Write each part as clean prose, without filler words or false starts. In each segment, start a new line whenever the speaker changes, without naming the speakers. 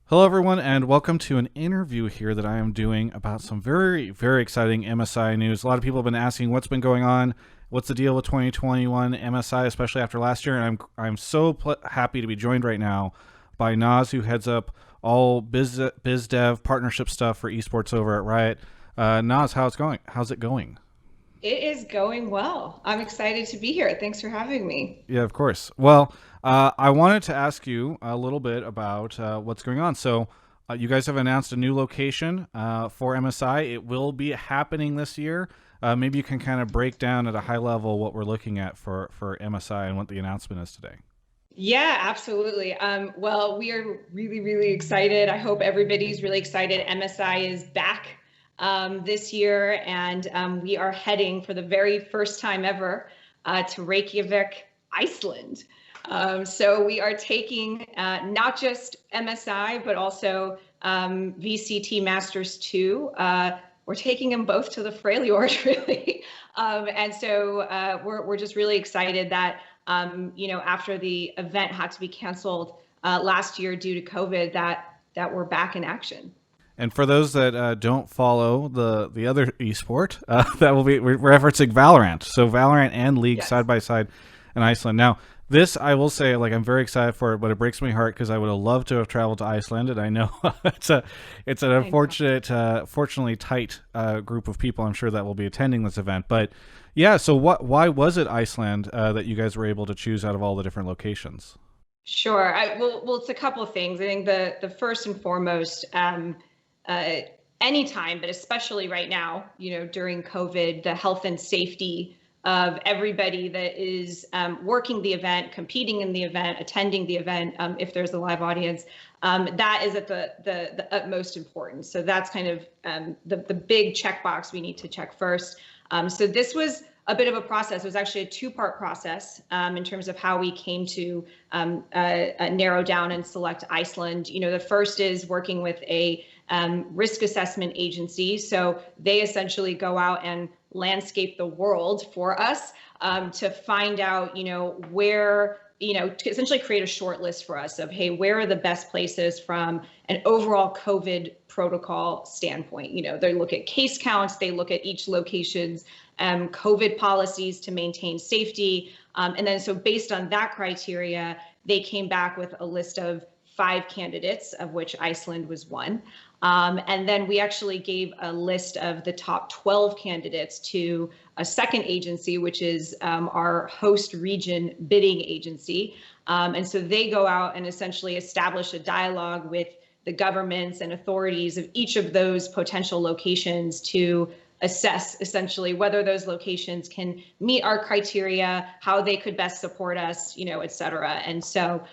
Hello, everyone, and welcome to an interview here that I am doing about some very, very exciting MSI news. A lot of people have been asking what's been going on, what's the deal with 2021 MSI, especially after last year. And I'm so happy to be joined right now by Naz, who heads up all biz dev partnership stuff for esports over at Riot. Naz, how's it going? How's it going?
It is going well. I'm excited to be here. Thanks for having me.
Yeah, of course. Well, I wanted to ask you a little bit about what's going on. So, you guys have announced a new location for MSI. It will be happening this year. Maybe you can kind of break down at a high level what we're looking at for MSI and what the announcement is today.
Yeah, absolutely. Well, we are really, really excited. I hope everybody's really excited. MSI is back this year, and we are heading for the very first time ever to Reykjavik, Iceland. So we are taking not just MSI, but also VCT Masters 2. We're taking them both to the Freljord, really. And so we're just really excited that, after the event had to be canceled last year due to COVID, that we're back in action.
And for those that don't follow the other esport, that will be we're referencing Valorant. So Valorant and League
Yes.
side by side in Iceland. Now, this I will say, like I'm very excited for it, but it breaks my heart because I would have loved to have traveled to Iceland, and I know it's an
I know.
unfortunate, fortunately tight group of people. I'm sure that will be attending this event, but yeah. So why was it Iceland that you guys were able to choose out of all the different locations?
Sure. Well, it's a couple of things. I think the first and foremost, uh, anytime, but especially right now, during COVID, the health and safety of everybody that is working the event, competing in the event, attending the event, if there's a live audience, that is at the utmost importance. So that's kind of the big checkbox we need to check first. So this was a bit of a process. It was actually a two-part process in terms of how we came to narrow down and select Iceland. The first is working with a risk assessment agency. So they essentially go out and landscape the world for us to find out, where, to essentially create a short list for us of, hey, where are the best places from an overall COVID protocol standpoint? They look at case counts, they look at each location's COVID policies to maintain safety. And then so based on that criteria, they came back with a list of 5 candidates, of which Iceland was one. And then we actually gave a list of the top 12 candidates to a second agency, which is our host region bidding agency. And so they go out and essentially establish a dialogue with the governments and authorities of each of those potential locations to assess essentially whether those locations can meet our criteria, how they could best support us, et cetera. And so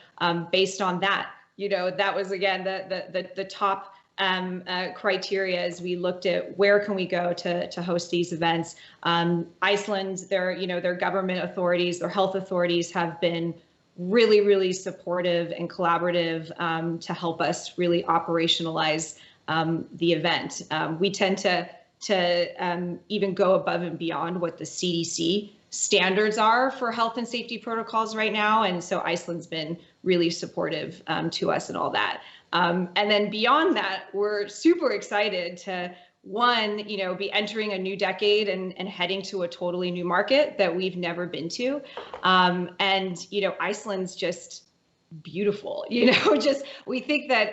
based on that, that was again the top criteria as we looked at where can we go to host these events. Iceland, their government authorities, their health authorities have been really, really supportive and collaborative to help us really operationalize the event. We tend to even go above and beyond what the CDC standards are for health and safety protocols right now. And so Iceland's been really supportive to us and all that. And then beyond that, we're super excited to one, be entering a new decade and heading to a totally new market that we've never been to. And, Iceland's just beautiful, just we think that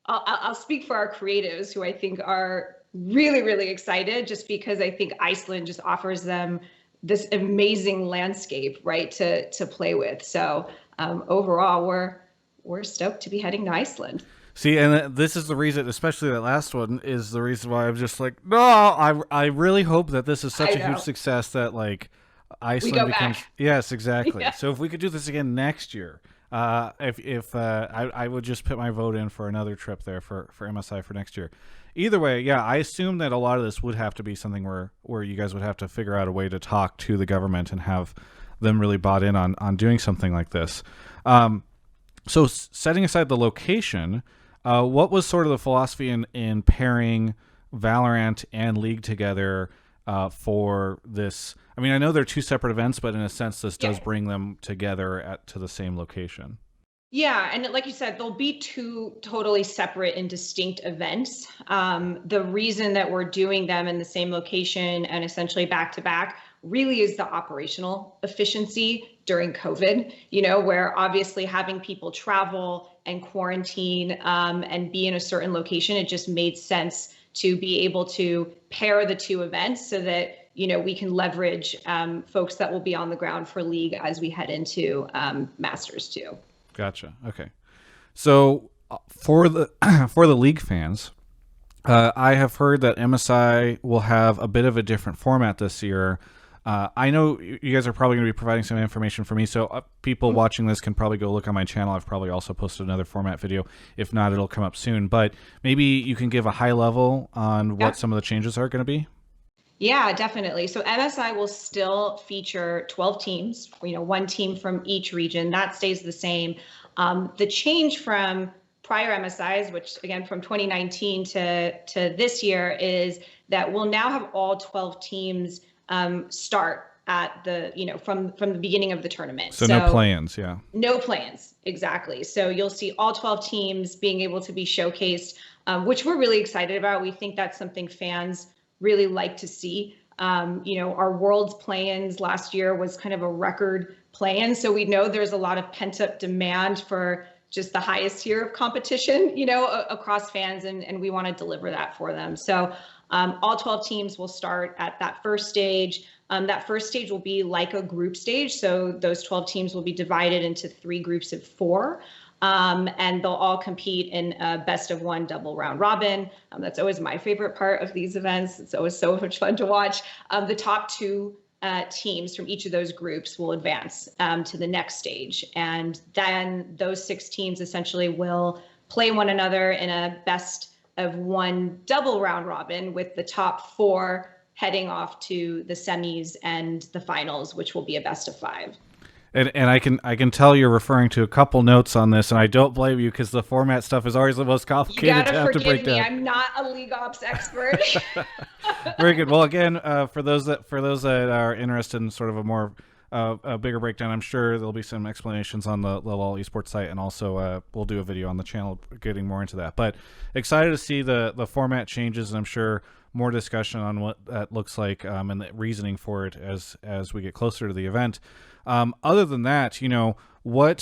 I'll speak for our creatives who I think are really, really excited just because I think Iceland just offers them this amazing landscape, right, to play with. So overall, we're stoked to be heading to Iceland.
See, and this is the reason, especially that last one, is the reason why I'm just like, no, I really hope that this is
I
such a huge
know.
success that like
We
Iceland
go
becomes.
back.
Yes, exactly.
Yeah.
So if we could do this again next year, if I would just put my vote in for another trip there for MSI for next year. Either way, yeah, I assume that a lot of this would have to be something where you guys would have to figure out a way to talk to the government and have them really bought in on doing something like this. So setting aside the location, what was sort of the philosophy in pairing Valorant and League together for this? I mean, I know they're two separate events, but in a sense, this does
Yeah.
bring them together to the same location.
Yeah, and like you said, there'll be two totally separate and distinct events. The reason that we're doing them in the same location and essentially back to back really is the operational efficiency during COVID, where obviously having people travel and quarantine and be in a certain location, it just made sense to be able to pair the two events so that we can leverage folks that will be on the ground for League as we head into Masters too.
Gotcha. Okay. So for the for the league fans, I have heard that MSI will have a bit of a different format this year. I know you guys are probably going to be providing some information for me, so people watching this can probably go look on my channel. I've probably also posted another format video. If not, it'll come up soon. But maybe you can give a high level on what some of the changes are going to be.
Yeah, definitely. So MSI will still feature 12 teams, one team from each region. That stays the same. The change from prior MSIs, which again from 2019 to this year, is that we'll now have all 12 teams start at from the beginning of the tournament.
So no plans, yeah.
No plans, exactly. So you'll see all 12 teams being able to be showcased, which we're really excited about. We think that's something fans really like to see. Our Worlds play-ins last year was kind of a record play-in, so we know there's a lot of pent-up demand for just the highest tier of competition, across fans, and we want to deliver that for them. So all 12 teams will start at that first stage. That first stage will be like a group stage, so those 12 teams will be divided into 3 groups of 4. And they'll all compete in a best of 1 double round robin. That's always my favorite part of these events. It's always so much fun to watch. The top 2 teams from each of those groups will advance to the next stage. And then those 6 teams essentially will play one another in a best of 1 double round robin, with the top 4 heading off to the semis and the finals, which will be a best of 5.
And I can tell you're referring to a couple notes on this, and I don't blame you because the format stuff is always the most complicated to have to break down.
I'm not a League Ops expert.
Very good. Well, again, for those that are interested in sort of a bigger breakdown, I'm sure there'll be some explanations on the LOL esports site, and also we'll do a video on the channel getting more into that. But excited to see the format changes, and I'm sure more discussion on what that looks like and the reasoning for it as we get closer to the event. Other than that, what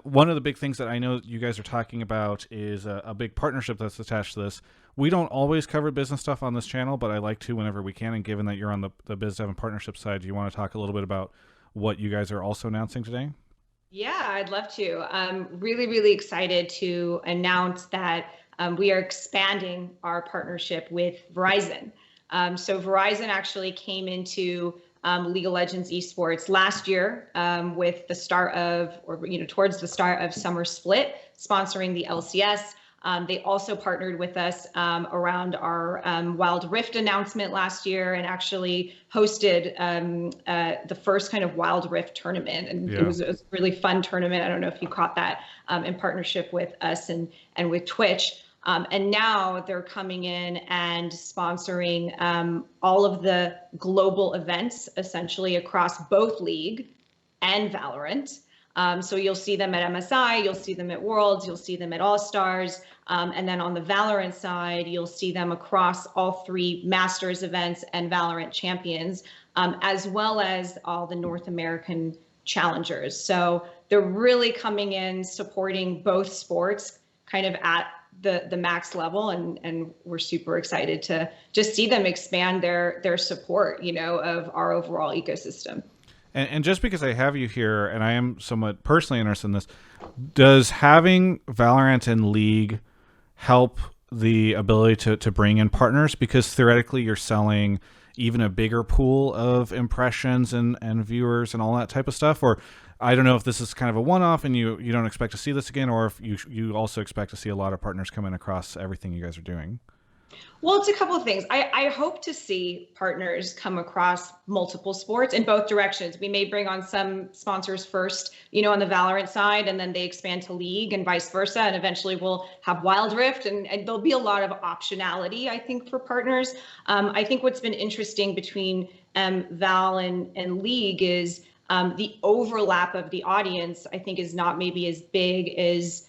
one of the big things that I know you guys are talking about is a big partnership that's attached to this. We don't always cover business stuff on this channel, but I like to whenever we can. And given that you're on the biz dev and partnership side, do you want to talk a little bit about what you guys are also announcing today?
Yeah, I'd love to. I'm really, really excited to announce that we are expanding our partnership with Verizon. So Verizon actually came into League of Legends esports last year with the start of, towards the start of Summer Split, sponsoring the LCS. They also partnered with us around our Wild Rift announcement last year, and actually hosted the first kind of Wild Rift tournament. And it was a really fun tournament. I don't know if you caught that, in partnership with us and with Twitch. And now they're coming in and sponsoring all of the global events, essentially across both League and Valorant. So you'll see them at MSI, you'll see them at Worlds, you'll see them at All Stars. And then on the Valorant side, you'll see them across all 3 Masters events and Valorant Champions, as well as all the North American challengers. So they're really coming in, supporting both sports kind of at the max level, and we're super excited to just see them expand their support, of our overall ecosystem.
And just because I have you here, and I am somewhat personally interested in this, does having Valorant and League help the ability to bring in partners? Because theoretically you're selling even a bigger pool of impressions and viewers and all that type of stuff, or I don't know if this is kind of a one-off and you don't expect to see this again, or if you also expect to see a lot of partners come in across everything you guys are doing.
Well, it's a couple of things. I hope to see partners come across multiple sports in both directions. We may bring on some sponsors first, on the Valorant side, and then they expand to League and vice versa. And eventually we'll have Wild Rift, and there'll be a lot of optionality, I think, for partners. I think what's been interesting between Val and League is The overlap of the audience, I think, is not maybe as big as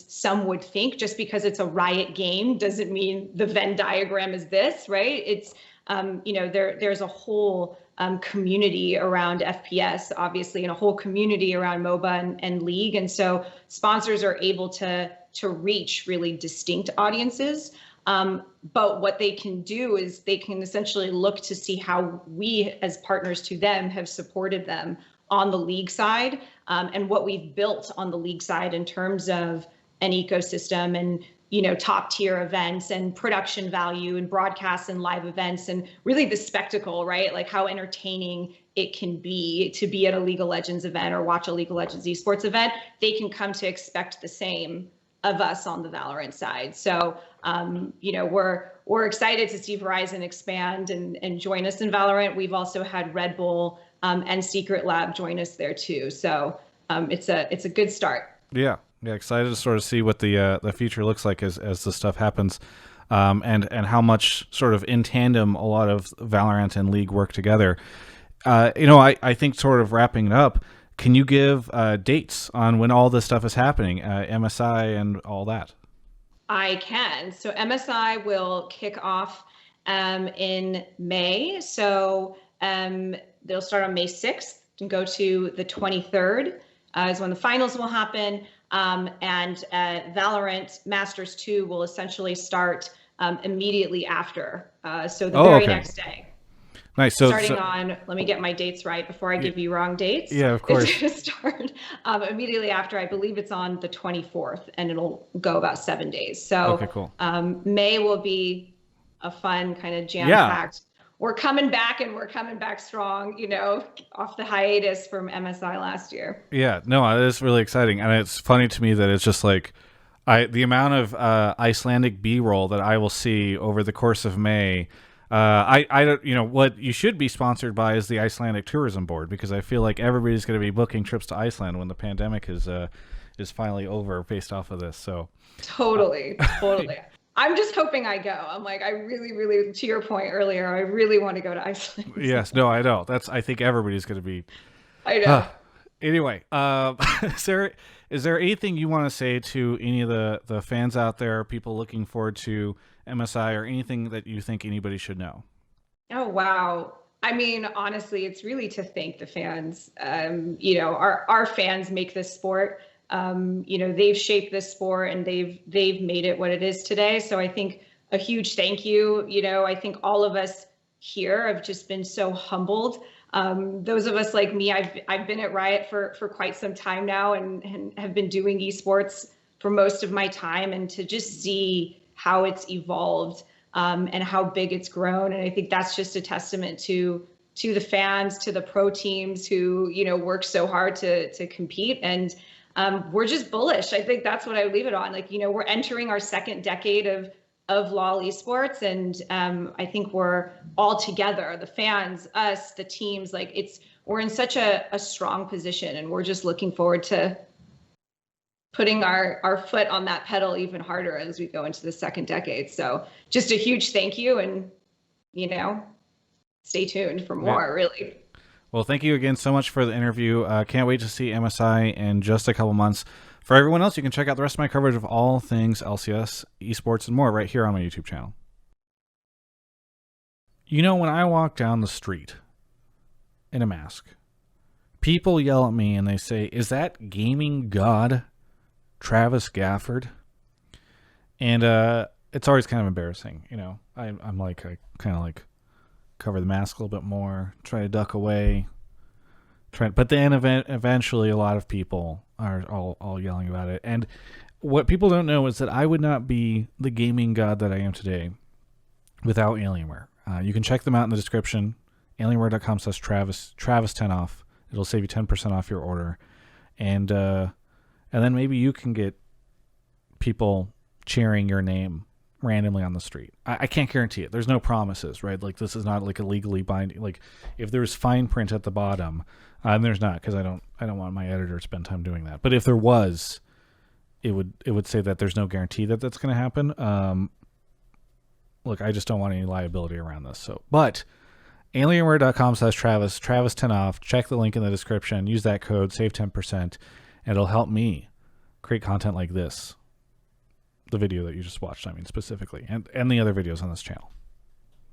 some would think. Just because it's a Riot game doesn't mean the Venn diagram is this, right? It's there's a whole community around FPS, obviously, and a whole community around MOBA and League, and so sponsors are able to reach really distinct audiences. But what they can do is they can essentially look to see how we, as partners to them, have supported them on the League side, and what we've built on the League side in terms of an ecosystem and top tier events and production value and broadcasts and live events and really the spectacle, right? Like how entertaining it can be to be at a League of Legends event or watch a League of Legends esports event. They can come to expect the same of us on the Valorant side. So, we're excited to see Verizon expand and join us in Valorant. We've also had Red Bull and Secret Lab join us there too. So it's a good start.
Yeah, excited to sort of see what the future looks like as the stuff happens, and how much sort of in tandem a lot of Valorant and League work together. I think sort of wrapping it up, can you give dates on when all this stuff is happening, MSI and all that?
I can. So MSI will kick off in May. So they'll start on May 6th and go to the 23rd is when the finals will happen. And Valorant Masters 2 will essentially start immediately after. So the very next day.
Nice. So
starting on, let me get my dates right before I give you wrong dates.
Yeah, of course.
It's going to start immediately after. I believe it's on the 24th, and it'll go about 7 days. So
okay, cool.
May will be a fun kind of jam-packed. Yeah. We're coming back, and we're coming back strong, off the hiatus from MSI last year.
Yeah, no, it is really exciting. And it's funny to me that it's just like the amount of Icelandic B-roll that I will see over the course of May. I don't, what you should be sponsored by is the Icelandic Tourism Board, because I feel like everybody's going to be booking trips to Iceland when the pandemic is finally over based off of this. So
totally. I'm just hoping I go. I'm like, I really, really, to your point earlier, I really want to go to Iceland.
Yes, no, I know. I think everybody's going to be.
I know.
Anyway, is there anything you want to say to any of the fans out there, people looking forward to MSI, or anything that you think anybody should know?
Oh, wow. I mean, honestly, it's really to thank the fans. Our fans make this sport. They've shaped this sport, and they've made it what it is today. So I think a huge thank you. I think all of us here have just been so humbled. Those of us like me, I've been at Riot for quite some time now, and have been doing esports for most of my time, and to just see how it's evolved and how big it's grown. And I think that's just a testament to the fans, to the pro teams who, work so hard to compete. And we're just bullish. I think that's what I would leave it on. Like, we're entering our second decade of LOL esports. And I think we're all together, the fans, us, the teams, like we're in such a strong position, and we're just looking forward to putting our foot on that pedal even harder as we go into the second decade. So just a huge thank you, and, stay tuned for more, really.
Well, thank you again so much for the interview. Can't wait to see MSI in just a couple months. For everyone else, you can check out the rest of my coverage of all things LCS, esports, and more right here on my YouTube channel. When I walk down the street in a mask, people yell at me and they say, "Is that gaming god Travis Gafford?" And it's always kind of embarrassing. I'm like, I kind of like cover the mask a little bit more, try to duck away, but then eventually a lot of people are all yelling about it. And what people don't know is that I would not be the gaming god that I am today without Alienware. You can check them out in the description, alienware.com/Travis10 off. It'll save you 10% off your order. And then maybe you can get people cheering your name randomly on the street. I can't guarantee it. There's no promises, right? Like, this is not like a legally binding. Like, if there's fine print at the bottom, and there's not, because I don't want my editor to spend time doing that. But if there was, it would say that there's no guarantee that that's going to happen. Look, I just don't want any liability around this. So, but Alienware.com/Travis, Travis 10 off. Check the link in the description. Use that code, save 10%, and it'll help me create content like this. The video that you just watched, I mean, specifically, and the other videos on this channel.